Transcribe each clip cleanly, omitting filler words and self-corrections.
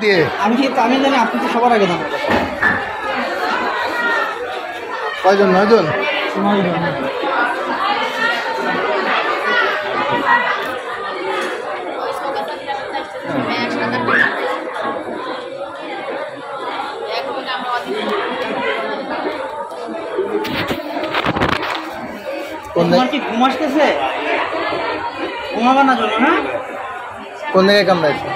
দিয়ে আমি জানি আপনি তো সবার আগে দাম কয়জন? 9 জন। তোমার কি ঘুম আসতেছে? ঘুমাবার না জন্য না? কোন জায়গায় কামড়াইছে?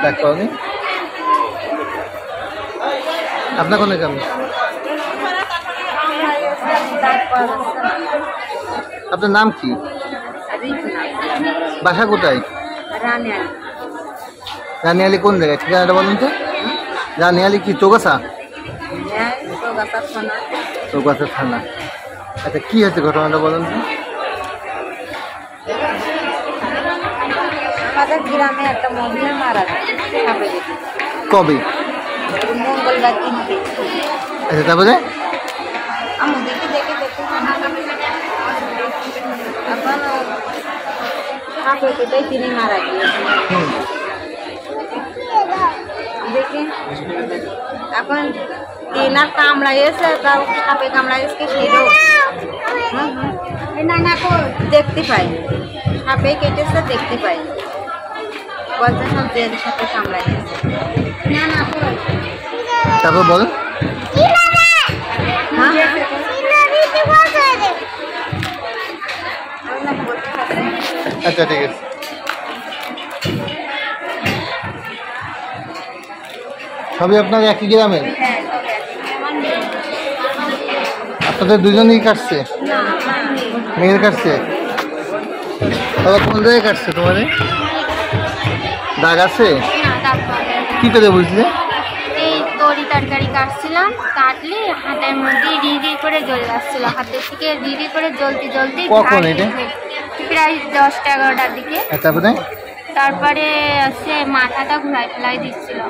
ডাক্তার নেই আপনার কোন কামড়? আপনার নাম কি? বাসা কোথায়? রানিয়ালি কোন জায়গায়? ঠিকানাটা বলুন তো। রানিয়ালি কি চৌগাছা? চৌগাছা থানা। আচ্ছা কি হয়েছে ঘটনাটা বলুন তো। আমাদের গ্রামে একটা মহিলা মারা যায়। কবে? মঙ্গলবার দিনকে। আচ্ছা তারপরে? আমি দেখে এখন সাপে কেটে তিনি মারা গিয়েছেন। দেখি এখন তিনার কামড়াইছে, তার সাপে কামড়াইছে সেটাও দেখতে পাই। সাপে কেটেছে দেখতে পাই, বলতে সব জেল সাপে কামড়াইছে। তারপর বল। আচ্ছা ঠিক আছে। সবই আপনার একই গ্রামের? আপনাদের দুজনেই কাটছে? মেয়ের কাটছে? বাবা কোন জায়গায় কাটছে তোমার? দাগ আছে? কি করে বুঝলে? এই তরি তরকারি কাটছিলাম, কাটলে হাতের মধ্যে রিড়ি করে জ্বলে আসছিল, হাতের থেকে রিড়ি করে জ্বলতে জ্বলতে কখন এটা? প্রায় 10টা-11টার দিকে। তারপরে সে মাথাটা ঘুরাই ফেলাই দিচ্ছিল।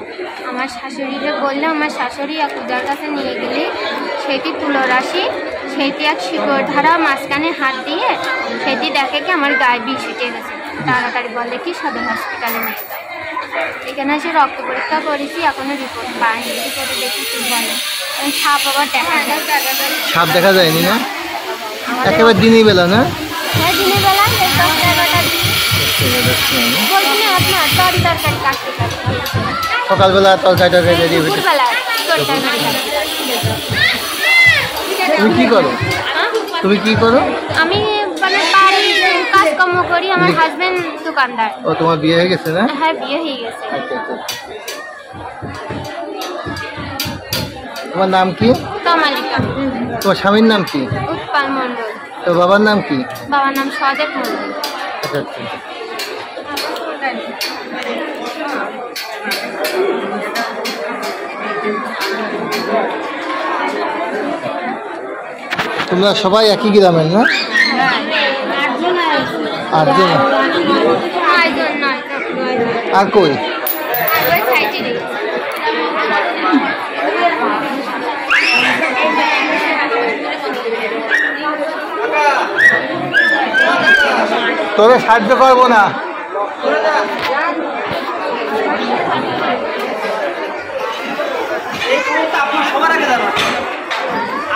আমার শাশুড়িকে বললে, আমার শাশুড়ি এক পূজার কাছে নিয়ে গেলে সেটি তুলো রাশি, সেটি এক শিকড় ধারা মাঝখানে হাত দিয়ে সেটি দেখে কি আমার গায়ে বিষ উঠে গেছে। তাড়াতাড়ি বলে কি সদর হসপিটালে নিয়ে যাও। এখানে এসে রক্ত পরীক্ষা করেছি, এখনো রিপোর্ট পাইনি। রিপোর্টে দেখি কি বলে। সাপ আবার দেখা যায়। সাপ দেখা যায়নি না? একেবারে দিনই বেলা না? হ্যাঁ দিনের বেলা 10টা-11টার দিকে। বলছি না আপনার তরি তরকারি কাটতে কাটতে সকালবেলা তরকারিটা রেডি হয়েছে। দুপুরবেলা তরি তরকারি কাটতে কাটতে। তুমি কি করো? তুমি কি করো? আমি মানে বাড়ির কাজকর্ম করি, আমার হাজবেন্ড দোকানদার। ও তোমার বিয়ে হয়ে গেছে না? হ্যাঁ বিয়ে হয়ে গেছে। আচ্ছা আচ্ছা। তোমার নাম কি? তমালিকা। তোমার স্বামীর নাম কি? উৎপল মণ্ডল। তোর বাবার নাম কি? বাবার নাম সদেব মণ্ডল। আচ্ছা আচ্ছা। তোমরা সবাই একই গ্রামের না? 8 জন। আর কই? তোরে সাহায্য করবো না। আপনার সবার আগে দাম।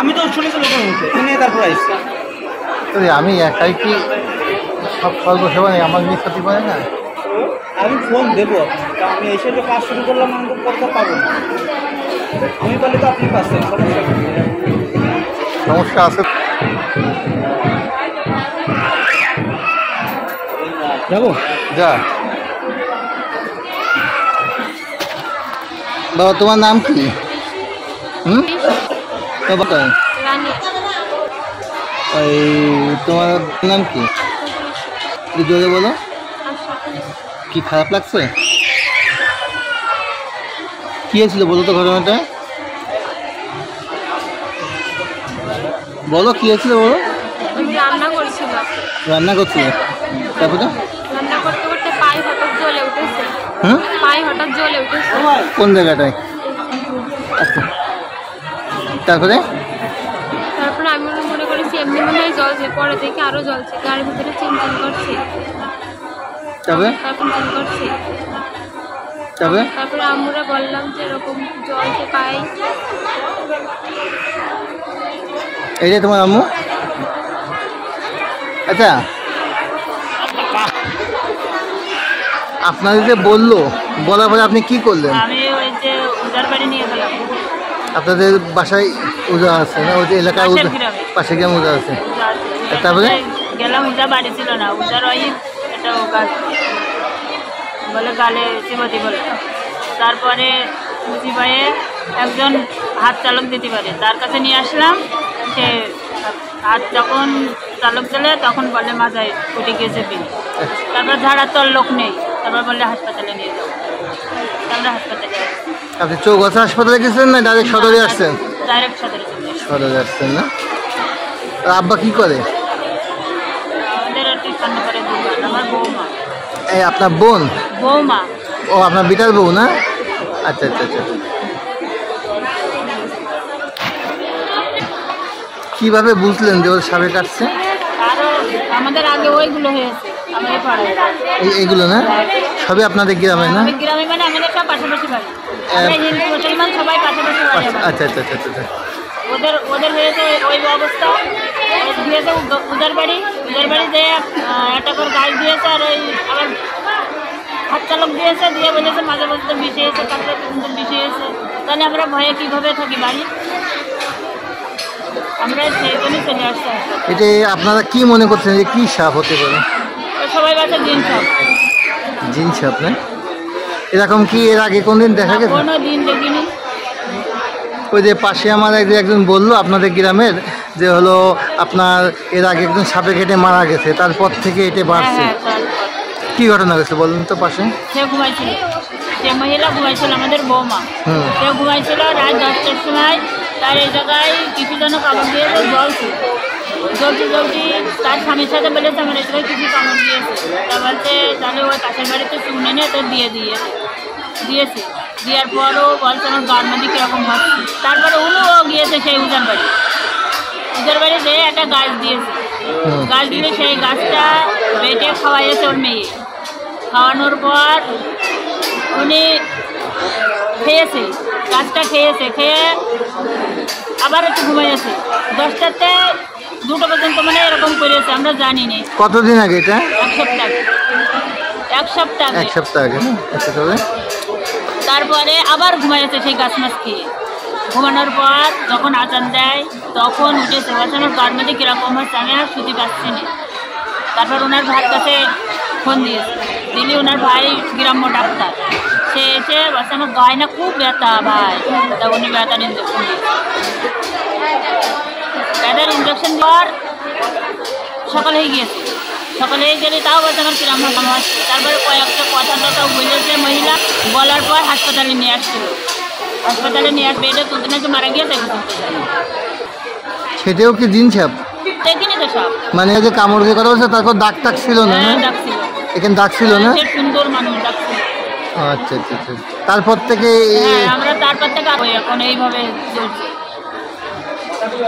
আমি তো শুনেছি লোকের মুখে, শুনে তারপর আসছি। আমি একাই কি সব সর্বসেবা নেই? আমার মিস হতে পারে না? আমি ফোন দেবো আপনাকে, আমি এসে যে কাজ শুরু করলাম আমি তো কথা পাবো না। আমি বললে তো আপনি পাচ্ছেন, সমস্যা আছে। যাবো যা। বাবা তোমার নাম কি? তোমার নাম কি? জোরে বলো। কি খারাপ লাগছে? কি হয়েছিল বলো তো ঘটনাটা? বলো কি হয়েছিল বলো। রান্না করছিল। রান্না করছিল? তারপরে? রান্না করতে করতে পায়ে হঠাৎ জ্বলে উঠেছে। পায়ে হঠাৎ জ্বলে উঠেছে। কোন জায়গাটায়? আচ্ছা তারপরে? তারপরে আমি মনে করেছি এমনি মনে হয় জ্বলছে, পরে দেখি আরো জ্বলছে, গাড়ির ভিতরে চিনচিন করছে। তবে তবে তারপরে আমরা বললাম যে এরকম জলকে পাই। এইটাই তোমার আম্মু? আচ্ছা, আপনাদের যে বললো, বলার পরে আপনি কি করলেন? আমি ওই যে উজার বাড়ি নিয়ে গেলাম। আপনাদের বাসায় উজা আছে না? ওই যে এলাকায় উজা, পাশে গ্রামে উজা আছে। তারপরে গেলাম, উজা বাড়ি ছিল না, উজার ওই এটা গাছ বলে গালে চিবাতি বলে। তারপরে চিবাইয়ে একজন হাত চালক দিতে পারে, তার কাছে নিয়ে আসলাম। সে হাত যখন চালক দিলে তখন বলে মাথায় উঠে গিয়েছে বিল। তারপর ঝাড়ার তোর লোক নেই, তারপর বললে হাসপাতালে নিয়ে যাও। আমরা হাসপাতালে আপনি চৌগাছা হাসপাতালে গেছেন না ডাইরেক্ট সদরে আসছেন? ডাইরেক্ট সদরে আসছেন না? আব্বা কি করে? আমাদের টিউশন করে আমার বৌমা। এই আপনার বোন? বৌমা। ও আপনার বিটার বউ না? আচ্ছা আচ্ছা আচ্ছা। কিভাবে বুঝলেন যে ওর সাপে কাটছে? আরো আমাদের আগে ওইগুলো হয়েছে আমাদের পাড়ায়। এইগুলো না সবই আপনাদের গ্রামে না? গ্রামে মানে আমাদের সব পাশাপাশি বাড়ি, হিন্দু মুসলমান সবাই পাশাপাশি বাড়ি। আচ্ছা আচ্ছা আচ্ছা আচ্ছা। ওদের হয়েছে ওই অবস্থা। দিয়েছে উজার বাড়ি যে একটা করে গাছ দিয়েছে, আর ওই আবার হাত চালক দিয়েছে, দিয়ে বলেছে মাঝে মাঝে তো মিশিয়েছে, তারপরে কিন্তু মিশিয়েছে। তাহলে আমরা ভয়ে কীভাবে থাকি বাড়ি? আমরা সেই জন্যই চলে আসছি। এটা আপনারা কি মনে করছেন যে কি সাপ হতে পারে? সবাই বাসা জিন সাপ। জিন সাপ না? এরকম কি এর আগে কোনদিন দেখা গেছে? কোনো দিন দেখিনি। ওই যে পাশে আমার একজন বললো আপনাদের গ্রামের যে হলো আপনার এর আগে একজন সাপে কেটে মারা গেছে, তারপর থেকে এটা বাড়ছে। কি ঘটনা হয়েছে বলুন তো? পাশে সে ঘুমাইছিল, সে মহিলা ঘুমাইছিল, আমাদের বৌমা। সে ঘুমাইছিল রাত 10টার সময়। তার এই জায়গায় কিছু যেন কামড় দিয়েছে, জলছি তার স্বামীর সাথে বলেছে আমার এই জায়গায় কিছু কামড় দিয়েছে। তা বলছে তাহলে ওই কাছের বাড়িতে শুনে নিয়ে তো দিয়েছে। দেওয়ার পরও বলছে আমার গার মধ্যে কীরকম হচ্ছে। তারপরে ও গিয়েছে সেই উজার বাড়ি যেয়ে একটা গাছ দিয়েছে। গাছ দিলে সেই গাছটা বেটে খাওয়াইয়েছে ওর মেয়ে। খাওয়ানোর পর উনি খেয়েছে, গাছটা খেয়ে আবার একটু ঘুমাইয়েছে। 10টাতে 2টা পর্যন্ত মানে এরকম করেছে, আমরা জানি না। কতদিন আগে এটা? এক সপ্তাহ আগে। আচ্ছা, তবে তারপরে আবার ঘুমাইয়েছে সেই গাছ মাছ খেয়ে। ঘুমানোর পর যখন আজান দেয় তখন উঠেছে, বলছে আমার গার মধ্যে কীরকম হচ্ছে, আমি আর শুতে পারছি না। তারপর ওনার ভাইয়ের কাছে ফোন দিলি ওনার ভাই গ্রাম্য ডাক্তার। সে এসে বলছে আমার গায়ে না খুব ব্যথা ভাই। তা উনি ব্যথার ইঞ্জেকশন দেওয়ার সকাল হয়ে গিয়েছে। সকালে গেলে তাও বলছে আমার কিরম রকম হচ্ছে। তারপরে কয়েকটা কথাটাও বলেছে মহিলা, বলার পর হাসপাতালে নিয়ে আসছিল। হাসপাতালে নিয়ে আসবে, এটা তুলতে নাকি মারা গিয়েছে। সেটাও কি জিন সাপ? দেখিনি তো সব। মানে যে কামড় দিয়ে কথা বলছে তারপর দাগ টাক ছিল না? এখানে দাগ ছিল না? সুন্দর মানুষ ডাক ছিল। আচ্ছা আচ্ছা আচ্ছা। তারপর থেকে আমরা তারপর থেকে এখন এইভাবে চলছি।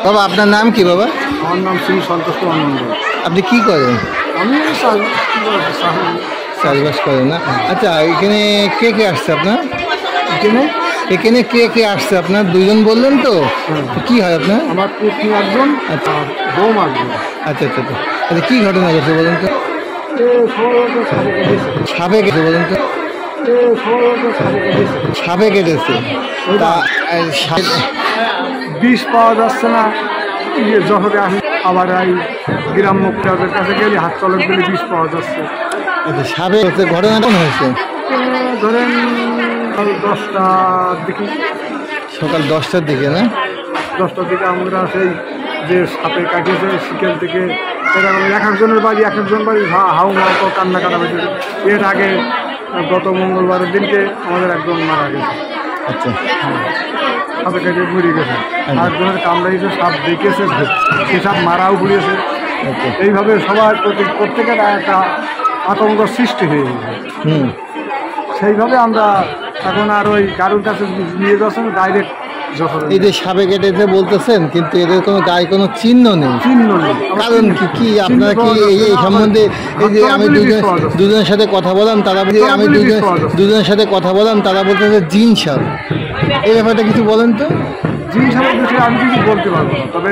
বাবা আপনার নাম কি বাবা? আমার নাম শ্রী সন্তোষ কুমার মণ্ডল। আপনি কি করেন? আমি চাষবাস করেন না? আচ্ছা, এখানে কে কে আসছে আপনার? এখানে কে আসছে আপনার? 2জন বললেন তো? কি হয় আপনার? আমার পুত্র একজন, আচ্ছা, বৌমা একজন। আচ্ছা আচ্ছা আচ্ছা। আচ্ছা, কী ঘটনা ঘটছে বলুন তো? সাপে কেটে বলুন তো? সাপে কেটেছে। তা বিষ পাওয়া যাচ্ছে না, যশোরে আসি আবার এই গ্রাম্য ক্লাবের কাছে গেলে হাত চালক দিলে বিষ পাওয়া যাচ্ছে। আচ্ছা, সাপে ঘটনাটা হয়েছে ধরেন 10টার দিকে, সকাল 10টার দিকে না? 10টার দিকে আমরা সেই যে সাপে কাটিয়েছে শিকেল থেকে এরকম এক একজনের বাড়ি হাউ মাউ কান্না কাটাবেছে। এর আগে গত মঙ্গলবারের দিনকে আমাদের একজন মারা গেছে। আচ্ছা, সাপে কেটে মরে গেছে। আরেকজনের কামড়াইছে, সাপ দেখেছে, সে সাপ মারাও পড়িয়েছে। এইভাবে সবার প্রত্যেকের একটা আতঙ্ক সৃষ্টি হয়ে গেছে। সেইভাবে আমরা এখন আর ওই কারোর কাছে নিয়ে যাচ্ছেন, ডাইরেক্ট যশোরে এই যে সাপে কেটেছে বলতেছেন, কিন্তু এদের কোনো গায়ে কোনো চিহ্ন নেই, চিহ্ন নেই। কারণ কি কি আপনারা কি এই সম্বন্ধে, এই যে আমি দুজনের সাথে কথা বললাম তারা আমি দুজনের সাথে কথা বললাম তারা বলতেছে জিন সাপ, এই ব্যাপারটা কিছু বলেন তো। জিনিস আমার বিষয়ে আমি কিছু বলতে পারবো না, তবে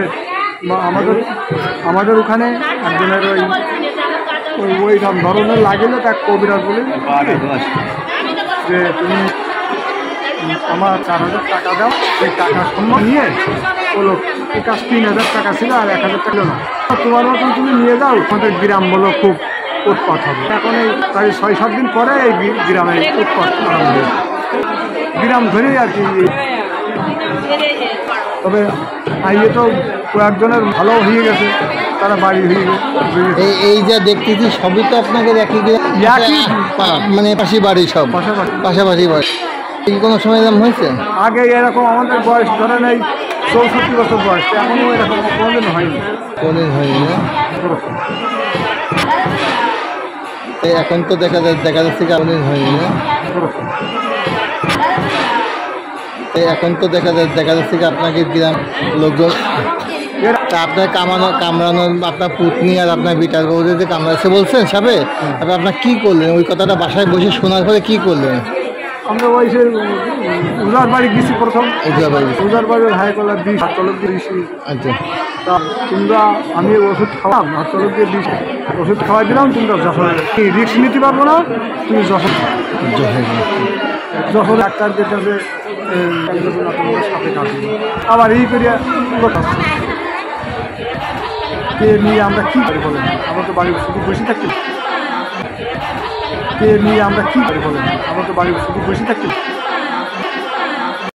আমাদের ওখানে একজনের ওই ধরনের লাগলে তার কবিরাজ বলে যে তুমি আমার 4,000 টাকা দাও, সেই টাকা সম্মান নিয়ে বলো এই কাজ 3,000 টাকা ছিল আর 1,000 টাকা না, তোমার মতন তুমি নিয়ে যাও, আমাদের গ্রাম বলো খুব উৎপাত হবে। এখন এই প্রায় 6-7 দিন পরে এই গ্রামে উৎপাত আরম্ভ হয়েছে, গ্রাম ধরেই আর কি। তবে আইয়ে তো কয়েকজনের ভালো হয়ে গেছে, তারা বাড়ি হয়ে গেছে। এই যা দেখতেছি সবই তো আপনাকে একই মানে পাশি বাড়ি, সব পাশাপাশি বাড়ি। এই কোনো সময় এরকম হয়েছে? আগে এরকম আমাদের বয়স ধরেন এই 64 বছর বয়স, এখনও এরকম কোনোদিন হয়নি। কোনোদিন হয়নি না? এখন তো দেখা যাচ্ছে কি কোনোদিন হয়নি না? এখন তো দেখা যাচ্ছে কি আপনাকে গ্রাম লোকজন আপনার কামড়ানো আপনার পুতনি আর আপনার বিটার বউদের যে কামড়াচ্ছে বলছেন সাপে, আপনার কি করলেন? ওই কথাটা বাসায় বসে শোনার পরে কি করলেন? আমরা ওই সে উজার বাড়ি গেছি প্রথম, উজার বাড়ির হাই কলার দিই, হাত তলব দিয়েছি। আচ্ছা, তা তোমরা আমি ওষুধ খাওয়াম, হাত তলব দিয়ে দিয়েছি, ওষুধ খাওয়াই দিলাম, তোমরা যশোরে রিস্ক নিতে পারবো না, তুমি যশোর ডাক্তার যেটাছে সাথে কাটবে, আবার এই করিয়া কে নিয়ে আমরা কী করি বলেন? আমরা তো বাড়ির শুধু বসে থাকি, কে নিয়ে আমরা কী করি বলেন? আমরা তো বাড়ির শুধু বসে থাকি।